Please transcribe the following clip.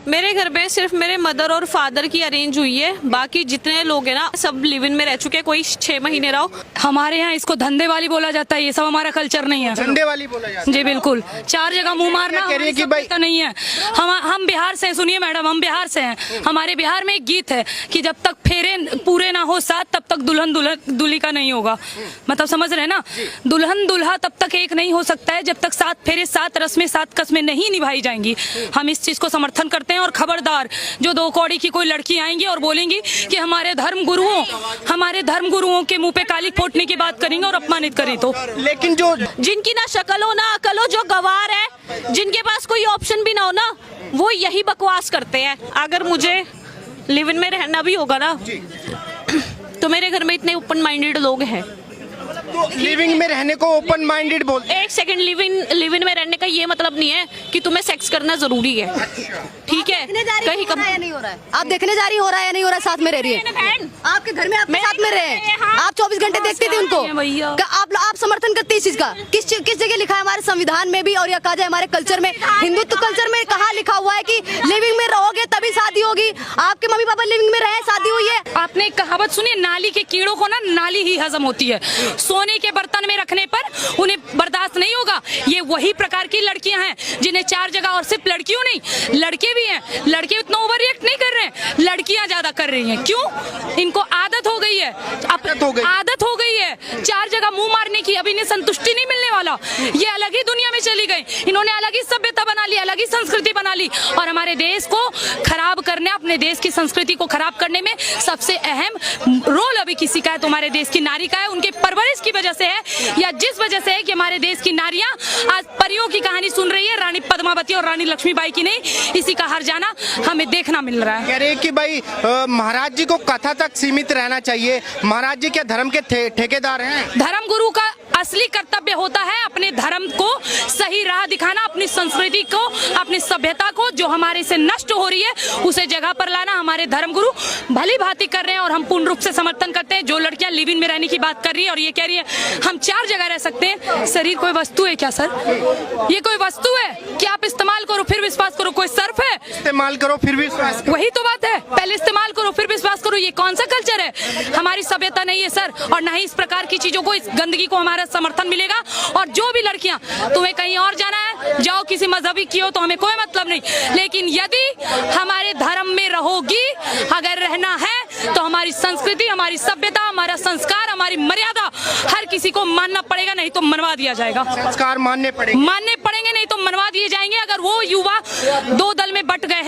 मेरे घर में सिर्फ मेरे मदर और फादर की अरेंज हुई है, बाकी जितने लोग हैं ना सब लिव इन में रह चुके हैं, कोई 6 महीने रहो। हमारे यहाँ इसको धंधे वाली बोला जाता है, ये सब हमारा कल्चर नहीं है। झंडे वाली बोला जाता है। जी बिल्कुल, 4 जगह मुंह मारना कह रही है कि भाई तो नहीं है। हम बिहार से, सुनिए मैडम, हम बिहार से हैं। हमारे बिहार में एक गीत है कि जब तक फेरे पूरे ना हो साथ तब तक दुल्हन दूल्हे का नहीं होगा। मतलब समझ रहे हैं ना, दुल्हन दूल्हा तब तक एक नहीं हो सकता है जब तक 7 फेरे 7 रस्में 7 कस्में नहीं निभाई जाएंगी। हम इस चीज को समर्थन करते हैं। और खबरदार जो 2 कौड़ी की कोई लड़की आएंगी और बोलेंगी कि हमारे धर्म गुरुओं के मुंह पे काली फोड़ने की बात करेंगे और अपमानित करें तो, लेकिन जो जिनकी ना शक्ल हो ना अकल हो, जो गवार है, जिनके पास कोई ऑप्शन भी ना हो ना, वो यही बकवास करते हैं। अगर मुझे लिव इन में रहना भी होगा ना तो मेरे घर में इतने ओपन माइंडेड लोग हैं। तो लिविंग में रहने को ओपन माइंडेड बोलते हैं। एक सेकंड, लिव इन में रहने का ये मतलब नहीं है कि तुम्हें सेक्स करना जरूरी है, ठीक है? कहीं कम नहीं हो रहा है, आप देखने जा रही हो रहा है या नहीं हो रहा है, साथ में रह रही है आपके घर में, आपके साथ में रहे, आप 24 घंटे देखते थे उनको। आप समर्थन करते हैं इस चीज का? किस जगह लिखा है हमारे संविधान में भी, और या कहा जाए हमारे कल्चर में, हिंदुत्व कल्चर में कहाँ लिखा हुआ है कि लिविंग में रहोगे तभी शादी होगी? आपके मम्मी पापा लिविंग में रहे, शादी हुई है? आपने एक कहावत सुनी है, नाली के कीड़ों को ना नाली ही हजम होती है। सोने के बर्तन में रखने पर उन्हें बर्दाश्त नहीं होगा। ये वही प्रकार की लड़कियां हैं जिन्हें 4 जगह, और सिर्फ लड़कियों नहीं, लड़के भी हैं। लड़के उतना ओवर रिएक्ट नहीं कर रहे हैं, लड़कियां ज्यादा कर रही हैं। क्यों? इनको आदत हो गई है, आदत हो गई है 4 जगह मुंह मारने की। अब इन्हें संतुष्टि नहीं मिलने वाला, ये अलग ही दुनिया में चली गई। इन्होंने अलग ही सभ्यता बना ली, अलग ही संस्कृति बना ली, और हमारे देश को खराब करने, अपने देश की संस्कृति को खराब करने में सबसे अहम रोल अभी किसी का है तो हमारे देश की नारी का है। उनके परवरिश की वजह से है, या जिस वजह से है कि हमारे देश की नारियां आज परियों की कहानी सुन रही है, रानी पद्मावती और रानी लक्ष्मीबाई की नहीं। इसी का हर जाना हमें देखना मिल रहा है। कह रहे हैं कि भाई महाराज जी को कथा तक सीमित रहना चाहिए। महाराज जी क्या धर्म के ठेकेदार हैं? धर्म गुरु का असली कर्तव्य होता है अपने धर्म को सही राह दिखाना, अपनी संस्कृति को, अपनी सभ्यता को जो हमारे से नष्ट हो रही है उसे जगह पर लाना। हमारे धर्म गुरु भली भांति कर रहे हैं और हम पूर्ण रूप से समर्थन करते हैं। जो लड़कियां लिव इन में रहने की बात कर रही है और ये कह रही है हम 4 जगह रह सकते हैं, शरीर कोई वस्तु है क्या सर? ये कोई वस्तु है कि आप इस्तेमाल करो फिर विश्वास करो? कोई सर्फ है? इस्तेमाल करो फिर विश्वास करो। वही तो बात है, पहले इस्तेमाल करो फिर विश्वास करो। ये कौन सा कल्चर है? हमारी सभ्यता नहीं है सर, और न ही इस प्रकार की चीजों को, इस गंदगी को हमारा समर्थन मिलेगा। और जो भी लड़कियां, तुम्हें कहीं और जाना है जाओ, किसी मजहबी की हो तो हमें कोई मतलब नहीं, लेकिन यदि हमारे धर्म में रहोगी, अगर रहना है तो हमारी संस्कृति, हमारी सभ्यता, हमारा संस्कार, हमारी मर्यादा हर किसी को मानना पड़ेगा, नहीं तो मनवा दिया जाएगा। संस्कार मानने पड़ेंगे, नहीं तो मनवा दिए जाएंगे। अगर वो युवा 2 दल में बट गए